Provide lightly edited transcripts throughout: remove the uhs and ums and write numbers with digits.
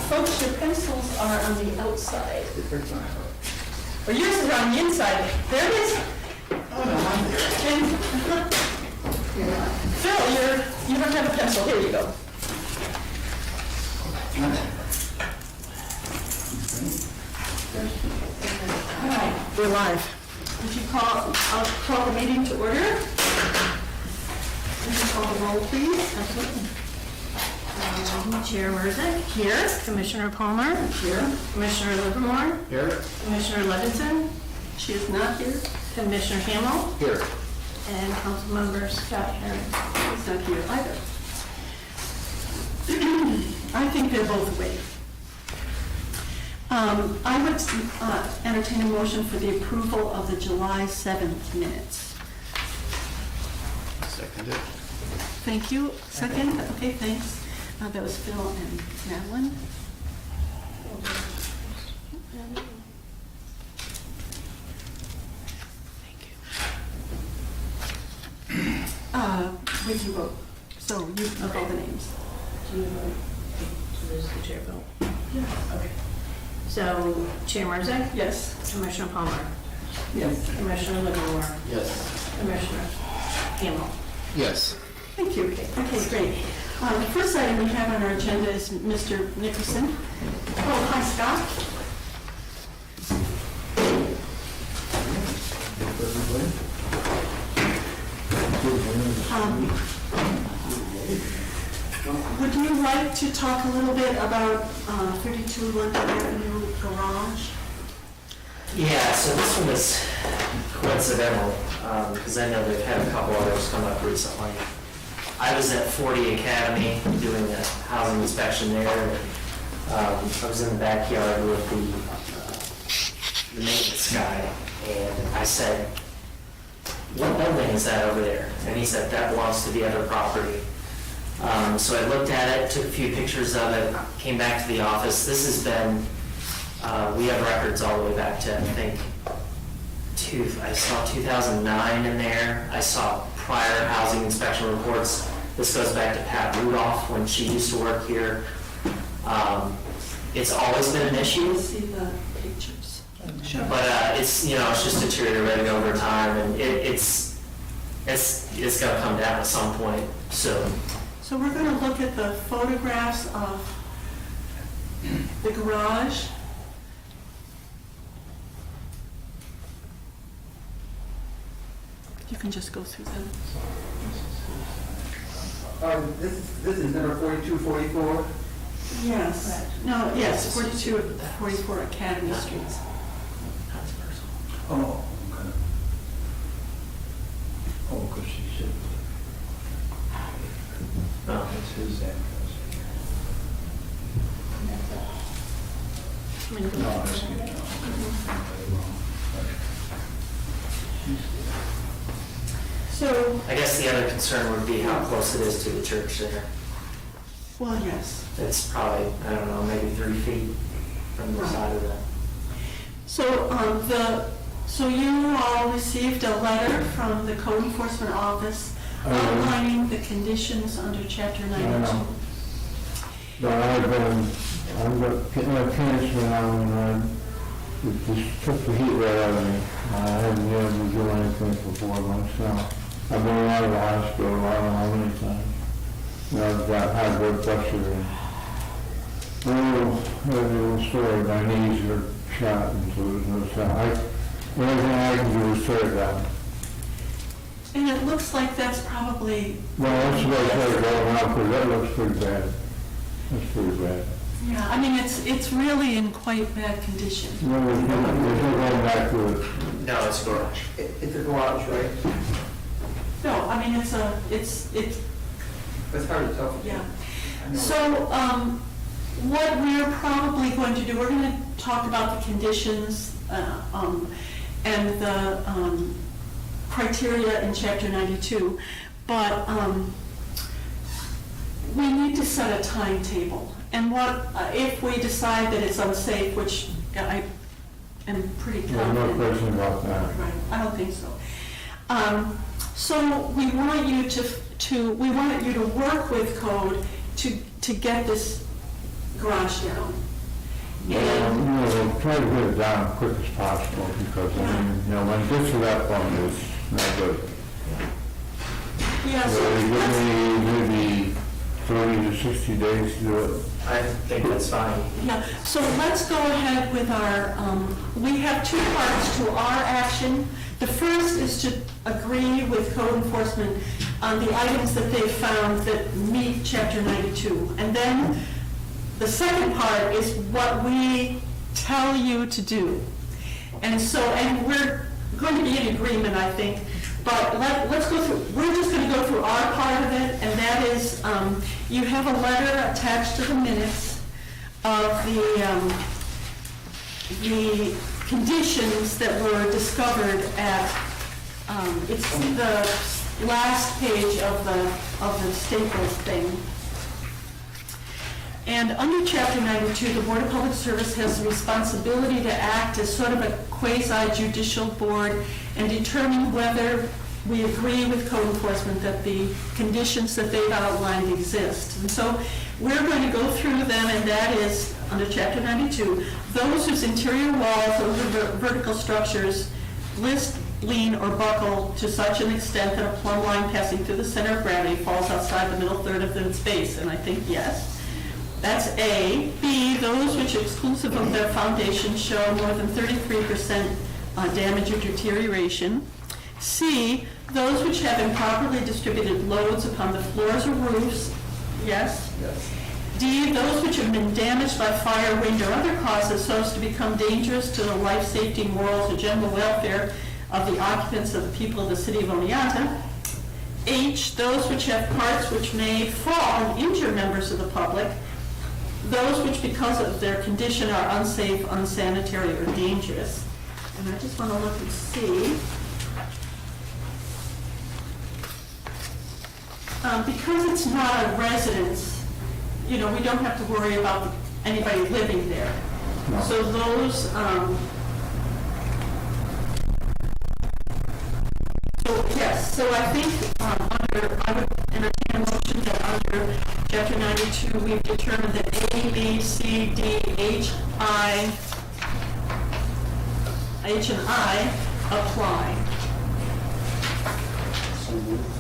Folks, your pencils are on the outside. Well, yours is on the inside. There it is. And Phil, you don't have a pencil. Here you go. All right, we're live. Would you I'll call the meeting to order. Would you call the roll, please? Absolutely. Chair Merzick. Here. Commissioner Palmer. Here. Commissioner Livermore. Here. Commissioner Levinson. She is not here. Commissioner Hamel. Here. And Councilmember Scott Herron. He's not here either. I think they're both away. I would entertain a motion for the approval of the July 7th minutes. Seconded. Thank you. Second? Okay, thanks. That was Phil and Madeline. We can vote. So you can call the names. Do you vote? So there's the chair vote. Yeah. Okay. So Chair Merzick. Yes. Commissioner Palmer. Yes. Commissioner Livermore. Yes. Commissioner Hamel. Yes. Thank you. Okay, great. The first item we have on our agenda is Mr. Nickerson. Oh, hi, Scott. Would you like to talk a little bit about 32 London Avenue Garage? Yeah, so this one is coincidental, because I know they've had a couple others come up recently. I was at 40 Academy doing a housing inspection there, and I was in the backyard with the maintenance guy, and I said, "What building is that over there?" And he said, "That belongs to the other property." So I looked at it, took a few pictures of it, came back to the office. This has been, we have records all the way back to, I think, I saw 2009 in there. I saw prior housing inspection reports. This goes back to Pat Rudolph when she used to work here. It's always been an issue. You'll see the pictures. Sure. But it's, it's just deteriorated over time, and it's gonna come down at some point soon. So we're going to look at the photographs of the garage. You can just go through them. This is number 4244. Yes. No, yes, 42, 44 Academy Street. Oh, okay. Oh, because she said Oh. that's his address. I'm gonna go No, back that's to good. that. So, I guess the other concern would be how close it is to the church there. well, yes. It's probably, I don't know, maybe 3 feet from the side of the... So, so you all received a letter from the Code Enforcement Office outlining the conditions under Chapter 92. But I've got cancer now, and it just took the heat right out of me. I haven't been able to do anything for 4 months now. I've been out of the hospital, I don't know how many times. And I've got high blood pressure, and a little story, my knees are shot, and so there's no sound. The only thing I can do is tear it down. And it looks like that's probably, Well, that's what I said, going out, because that looks pretty bad. That's pretty bad. yeah, I mean, it's really in quite bad condition. No, there's no going back to it. No, it's a garage. It's a garage, right? No, I mean, it's That's hard to tell. yeah. I know. So, what we're probably going to do, we're going to talk about the conditions and the criteria in Chapter 92, but we need to set a timetable. And what, if we decide that it's unsafe, which I am pretty There's no confident. question about that. Right, I don't think so. So we want you to work with code to get this garage down. Well, And, we'll try to get it down as quick as possible, because, I mean, when it gets to that point, it's not good. yeah, So so you let's- give me maybe 30 to 60 days to do it. I think that's fine. yeah, so let's go ahead with our, we have two parts to our action. The first is to agree with code enforcement on the items that they found that meet chapter 92. And then the second part is what we tell you to do. And so, and we're going to be in agreement, I think, but let's go through, we're just going to go through our part of it, and that is, you have a letter attached to the minutes of the conditions that were discovered at, it's the last page of the Staples thing. And under Chapter 92, the Board of Public Service has the responsibility to act as sort of a quasi-judicial board and determine whether we agree with code enforcement that the conditions that they've outlined exist. And so we're going to go through them, and that is, under Chapter 92, those whose interior walls or vertical structures list, lean, or buckle to such an extent that a plumb line passing through the center of gravity falls outside the middle third of its base. And I think yes. That's A. B, those which exclusive of their foundation show more than 33% damage or deterioration. C, those which have improperly distributed loads upon the floors or roofs. Yes? Yes. D, those which have been damaged by fire, wind, or other causes so as to become dangerous to the life, safety, morals, or general welfare of the occupants of the people of the city of Oneonta. H, those which have parts which may fall and injure members of the public. Those which, because of their condition, are unsafe, unsanitary, or dangerous. And I just want to look and see. Because it's not a residence, we don't have to worry about anybody living there. No. So those, so yes, so I think I would entertain a motion that under Chapter 92, we've determined that A, B, C, D, H, and I apply.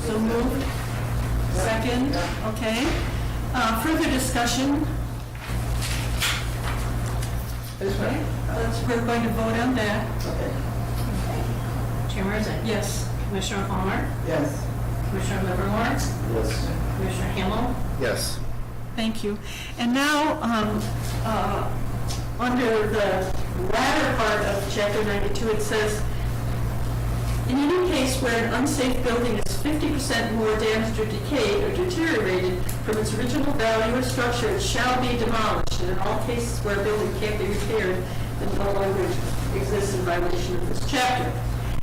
So moved. Second, okay. Further discussion? Okay, we're going to vote on that. Okay. Chair Marzak? Yes. Commissioner Palmer? Yes. Commissioner Livermore? Yes. Commissioner Hamel? Yes. Thank you. And now, under the latter part of Chapter 92, it says, in any case where an unsafe building is 50% more damaged or decayed or deteriorated from its original value or structure, it shall be demolished. And in all cases where a building can't be repaired, then no longer exists in violation of this chapter.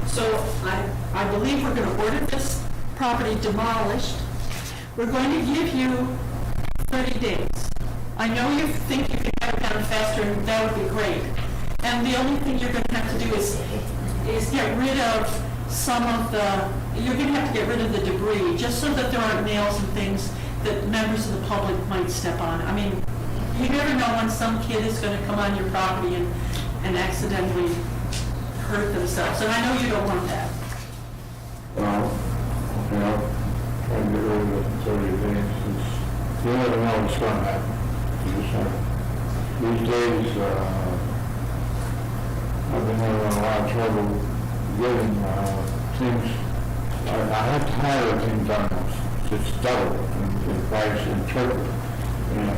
So I believe we're going to order this property demolished. We're going to give you 30 days. I know you think you can have it done faster, and that would be great. And the only thing you're going to have to do is get rid of some of you're going to have to get rid of the debris, just so that there aren't nails and things that members of the public might step on. I mean, you never know when some kid is going to come on your property and accidentally hurt themselves, and I know you don't want that. Well, try to get rid of it in 30 days. You never know what's going to happen. You just have, these days, I've been having a lot of trouble getting things. I have to hire a team done. It's double in price and triple. And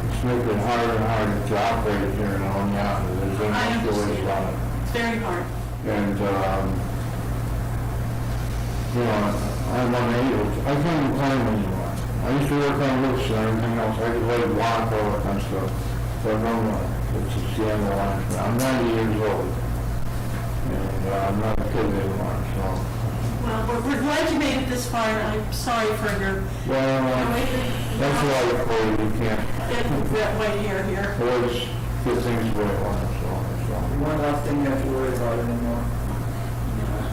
it's making it harder and harder to operate here in Oneonta. There's I no understand. stories on it. It's very hard. And, I'm unable, I can't claim anymore. I used to work on roofs and everything else, I could lay block, all that kind of stuff, but no more. It's the end of the line. I'm 90 years old, and I'm not a kid anymore, so. Well, we're glad you made it this far, and I'm sorry for your Well, that's why I told you can't getting that way here. always get things the way I want, so. One last thing you have to worry about anymore.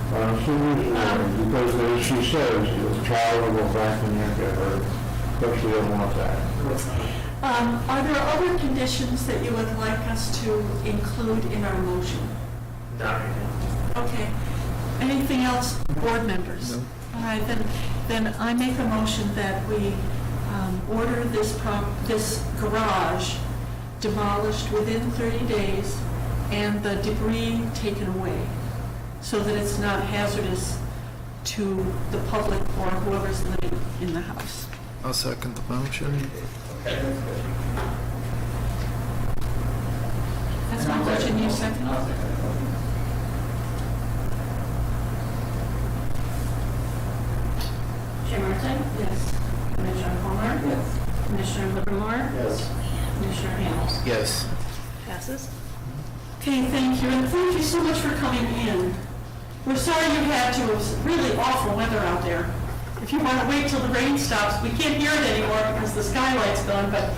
Seriously, because as she says, the child will go back and get hurt, but she doesn't want that. Are there other conditions that you would like us to include in our motion? Not right now. Okay. Anything else, board members? No. All right, then I make a motion that we order this garage demolished within 30 days and the debris taken away, so that it's not hazardous to the public or whoever's living in the house. I'll second the motion. That's my motion, you second? I'll second it. Chairperson? Yes. Commissioner Palmer? Yes. Commissioner Livermore? Yes. Commissioner Hamel? Yes. Passes. Okay, thank you, and thank you so much for coming in. We're sorry you had to, it was really awful weather out there. If you want to wait till the rain stops, we can't hear it anymore because the skylight's gone, but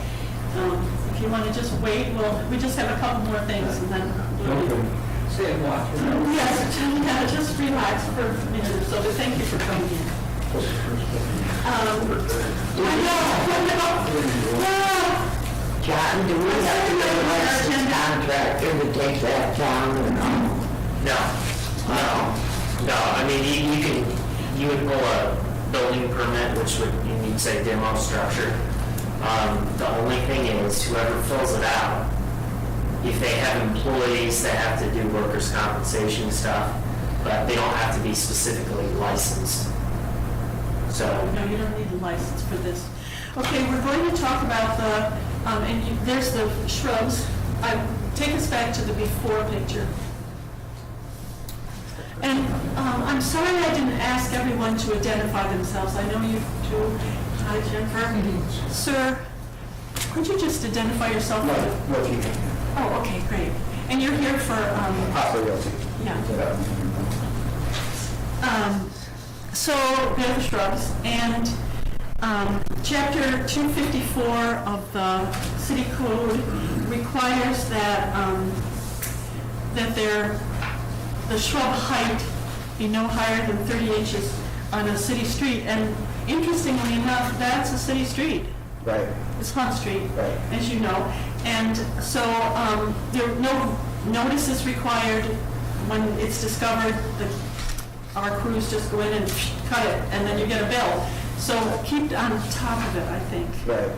if you want to just wait, we just have a couple more things and then we'll be... Stay and watch. Yes, yeah, just relax for a minute or so, but thank you for coming in. I know. John, do we have to get a licensed contractor to take that down or no? No, I mean, you would pull a building permit, which would, you'd say demo structure. The only thing is, whoever fills it out, if they have employees that have to do workers' compensation stuff, but they don't have to be specifically licensed. So, No, you don't need a license for this. Okay, we're going to talk about there's the shrubs. Take us back to the before picture. And I'm sorry I didn't ask everyone to identify themselves. I know you do. Hi, Jennifer. Sir, could you just identify yourself? What you think? Oh, okay, great. And you're here for, Possibly guilty. yeah. So they're the shrubs, and Chapter 254 of the City Code requires that the shrub height be no higher than 30 inches on a city street. And interestingly enough, that's a city street. Right. It's Hunt Street, Right. as you know. And so there no notice is required when it's discovered. Our crews just go in and cut it, and then you get a bill. So keep on top of it, I think. Right.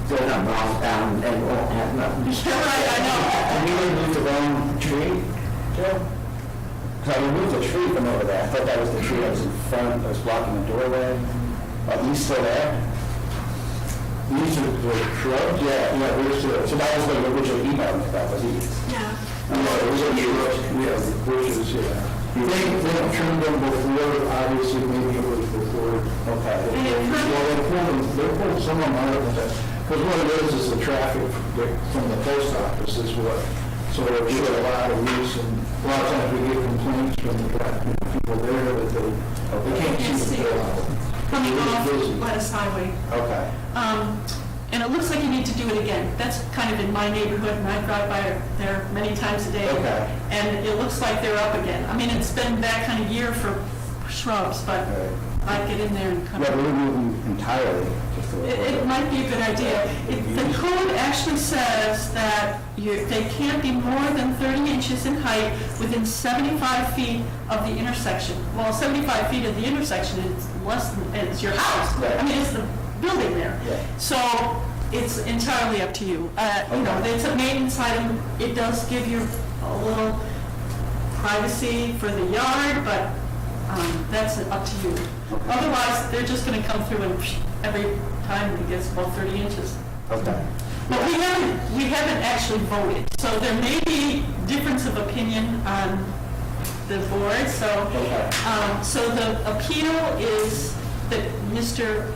They're not wrong down, they won't have nothing. You're right, I know. Have you removed the wrong tree, Joe? Because I removed the tree from over there. I thought that was the tree that was in front, that was blocking the doorway. Are these still there? These are the shrubs? Yeah, we're still, so that was the original email about these. Yeah. It was a shrubs, yeah, the bushes, yeah. They don't trim them before, obviously, maybe it was before. Okay. And it Well, they pulled some of them out of that, because what it is the traffic from the post office is what, so it should a lot of use, and a lot of times we get complaints from the people there that they can't see the bill out. Coming It off is busy. Lettuce Highway. Okay. And it looks like you need to do it again. That's kind of in my neighborhood, and I drive by there many times a day. Okay. And it looks like they're up again. I mean, it's been that kind of year for shrubs, but Right. I'd get in there and come. Yeah, we remove them entirely. Just to It might be a good idea. The code actually says that they can't be more than 30 inches in height within 75 feet of the intersection. Well, 75 feet of the intersection is less than, it's your house. Right. I mean, it's the building there. Yeah. So it's entirely up to you. You know, Okay. it's a maintenance item. It does give you a little privacy for the yard, but that's up to you. Okay. Otherwise, they're just going to come through and every time it gets about 30 inches. Okay. But we haven't actually voted, so there may be difference of opinion on the board. So, Okay. so the appeal is that Mr.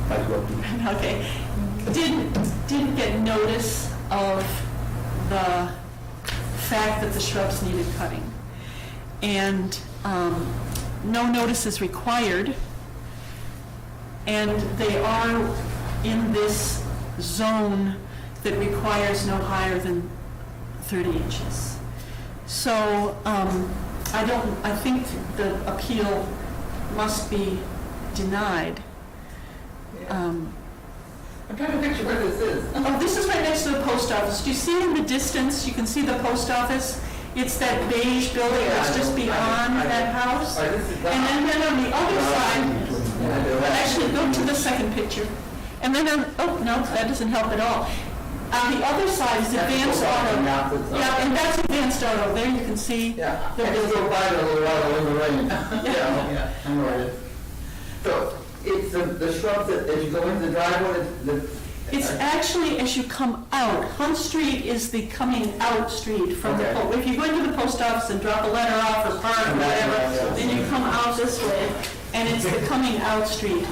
Like what we- Okay, didn't get notice of the fact that the shrubs needed cutting. And no notice is required, and they are in this zone that requires no higher than 30 inches. So I think the appeal must be denied. I'm trying to picture where this is. Oh, this is right next to the post office. Do you see in the distance, you can see the post office? It's that beige building that's just beyond that house. All right, this is the- And then on the other side, actually go to the second picture. And then, oh, no, that doesn't help at all. On the other side is Advanced Auto. Yeah, and that's Advanced Auto. There you can see. Yeah, the I just building. go by it a little while in the rain. Yeah, I know where it is. So, it's the shrubs that, as you go into the driveway, It's actually as you come out. Hunt Street is the coming out street from the, Okay. if you go into the post office and drop a letter off or park or whatever, then you come out this way, and it's the coming out street.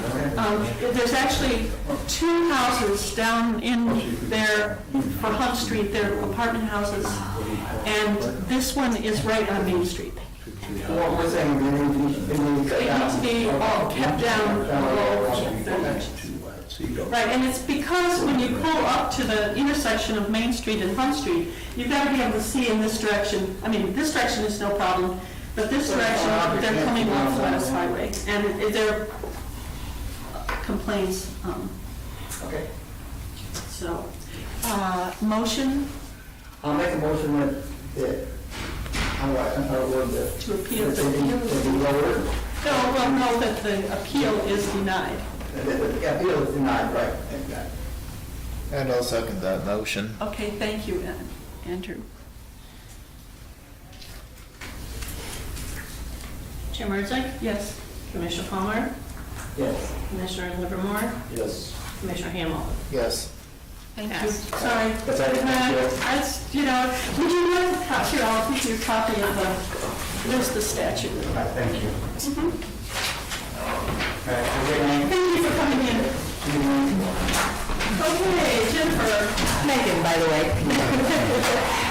There's actually two houses down in there for Hunt Street, they're apartment houses, and this one is right on Main Street. what we're saying, they need They need to be all kept down below. Right, and it's because when you pull up to the intersection of Main Street and Hunt Street, you've got to be able to see in this direction. I mean, this direction is no problem, but this direction, they're coming off Lattice Highway, and there are complaints, Okay. so. Motion I'll make a motion that, how do I word this? to appeal That the they be lowered. No, well, no, that the appeal is denied. The appeal is denied, right, exactly. And I'll second that motion. Okay, thank you, Andrew. Chair Marzak? Yes. Commissioner Palmer? Yes. Commissioner Livermore? Yes. Commissioner Hamel? Yes. Thank you. Passed. Sorry. That's all right, thank you. That's, you know, would you like a copy, here, I'll give you a copy of there's the statute. All right, thank you. All right, have a good night. Thank you for coming in. Okay, Jennifer. Megan, by the way.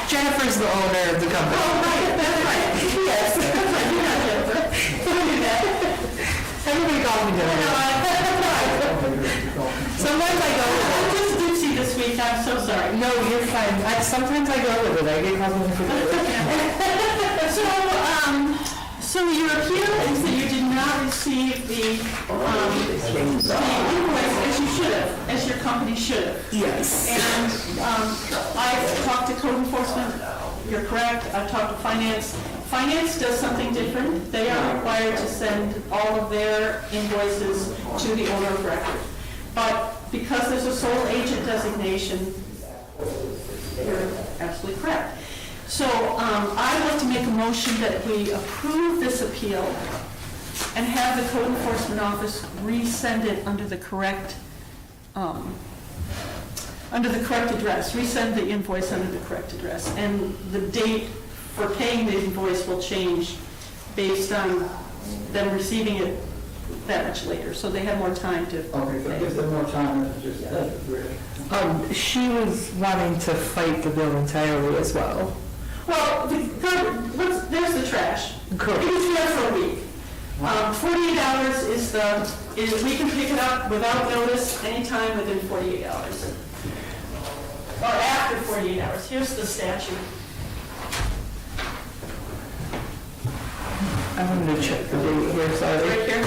Jennifer's the owner of the company. Oh, right, that's right. Yes, that's right, you're not Jennifer. Don't do that. Everybody calls me Jennifer. Sometimes I go with I'm just dipsy this week, I'm so sorry. it. No, you're fine. Sometimes I go with it. I get called Jennifer. So your appeal is that you did not receive the invoice as you should have, as your company should have. Yes. And I've talked to code enforcement, you're correct, I've talked to finance. Finance does something different. They are required to send all of their invoices to the owner of record. But because there's a sole agent designation, you're absolutely correct. So I'd like to make a motion that we approve this appeal and have the code enforcement office resend it under the correct address, resend the invoice under the correct address. And the date for paying the invoice will change based on them receiving it that much later, so they have more time to. Okay, so it gives them more time than just, that's really. She was wanting to fight the bill entirely as well. Well, there's the trash. Correct. It was there for a week. 48 hours is we can pick it up without notice anytime within 48 hours. Or after 48 hours. Here's the statute. I'm going to check the date here, sorry. Right here.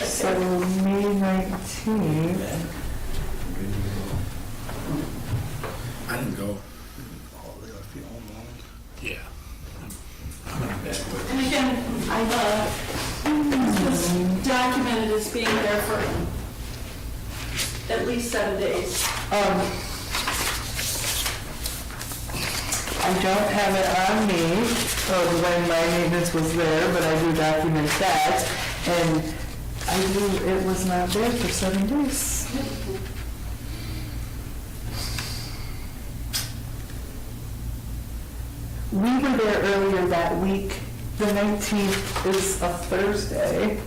So May 19th. I didn't go. Yeah. And again, this documented as being there for at least 7 days. I don't have it on me of when my maintenance was there, but I do document that. And I knew it was not there for 7 days. We were there earlier that week. The 19th is a Thursday.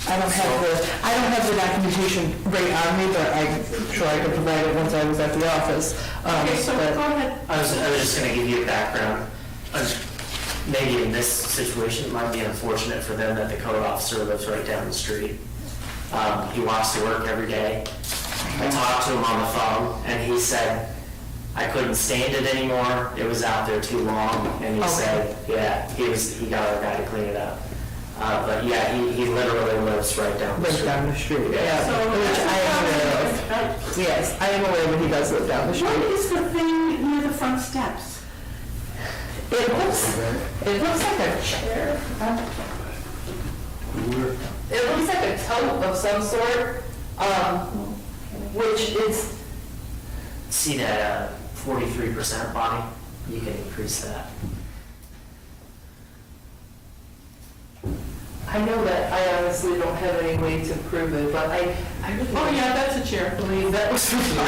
I don't have the documentation right on me, but I'm sure I could provide it once I was at the office. Okay, so But- go ahead. I was just gonna give you a background. Maybe in this situation, it might be unfortunate for them that the code officer lives right down the street. He walks to work every day. I talked to him on the phone, and he said, I couldn't stand it anymore, it was out there too long, and he Okay. said, yeah, he got our guy to clean it up. But yeah, he literally lives right down the Lives street. down the street, yeah, So which that's I am aware of. right. Yes, I am aware that he does live down the What street. is the thing near the front steps? It looks like a chair. It looks like a tote of some sort, which is, See that 43% Bonnie? You can increase that. I know that I honestly don't have any way to prove it, but I really Oh, yeah, that's a chair. believe that was from our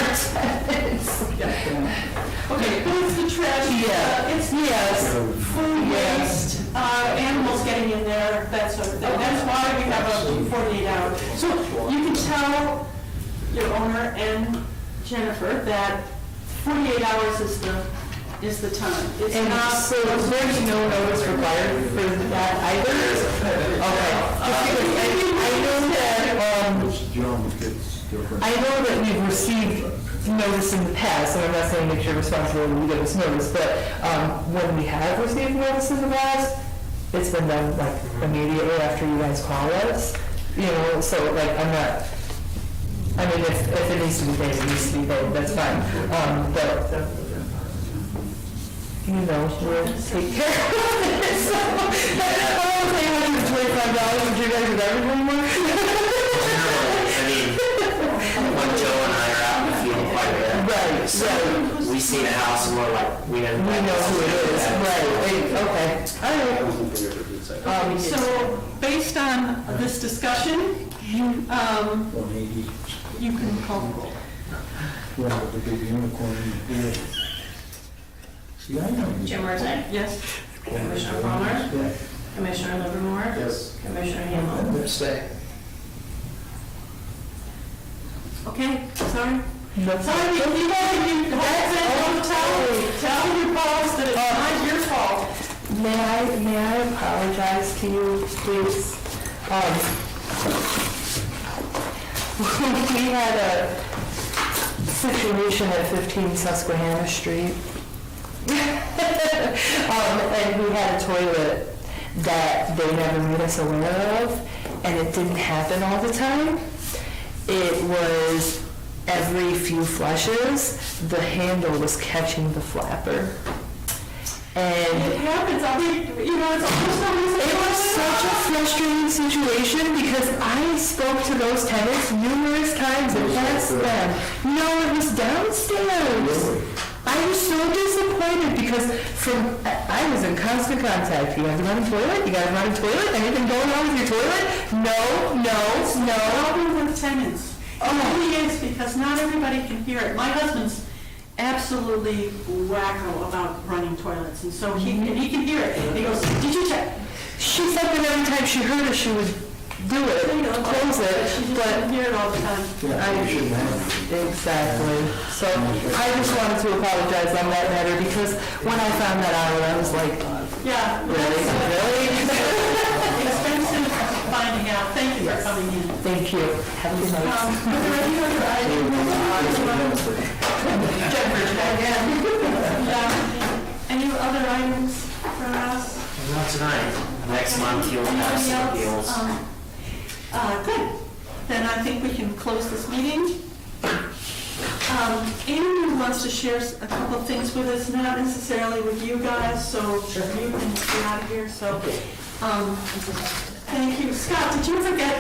tenants. Okay, but it's the trash. Yeah. It's Yes. food waste, animals getting in there, that sort of thing. That's why we have a 48 hour. So you can tell your owner and Jennifer that 48 hours is the time. It's And not. so there's no notice required for that either? Okay. Just because I know that, I know that we've received notice in the past, and I'm not saying it's your responsibility to give us notice, but when we have received notice in the past, it's been done like immediately after you guys call us, you know, so like I'm not, I mean, if it needs to be paid, it needs to be paid, that's fine. But, you know, we'll take care of it. So, I don't pay $125 if you guys would ever do more. I mean, when Joe and I are out in the field quite a bit. Right, So right. we see the house and we're like, we know. We know who it is, right, okay, all right. So based on this discussion, you can call the roll. Jim Herzog, Yes? Commissioner Palmer, Commissioner Livermore, Yes. Commissioner Hamel. Stay. Okay, sorry. That's Sorry, you that's it, don't tell your boss that it's not your fault. May I apologize to you, please? We had a situation at 15 Susquehanna Street. And we had a toilet that they never made us aware of, and it didn't happen all the time. It was every few flushes, the handle was catching the flapper. And It happens, I mean, you know, it's almost always. it was such a frustrating situation because I spoke to those tenants numerous times and asked them, no, it was downstairs. I was so disappointed because I was in constant contact. You have a running toilet? You got a running toilet? Anything going on with your toilet? No. Problem with tenants. It really is, because not everybody can hear it. My husband's absolutely wacko about running toilets, and so he can hear it. And he goes, did you check? She said that every time she heard it, she would do it, close She it, just but doesn't hear it all the time. Exactly. So I just wanted to apologize on that matter because when I found that out, I was like, Yeah. really? Expensive finding out. Thank you for coming in. Thank you. Have a good night. Are there any other items? Yeah. Any other items for us? Not tonight. Next month you'll have some Anybody appeals. else? Good. Then I think we can close this meeting. Andrew wants to share a couple of things with us, not necessarily with you guys, so you can get out of here, so. Thank you. Scott, did you ever get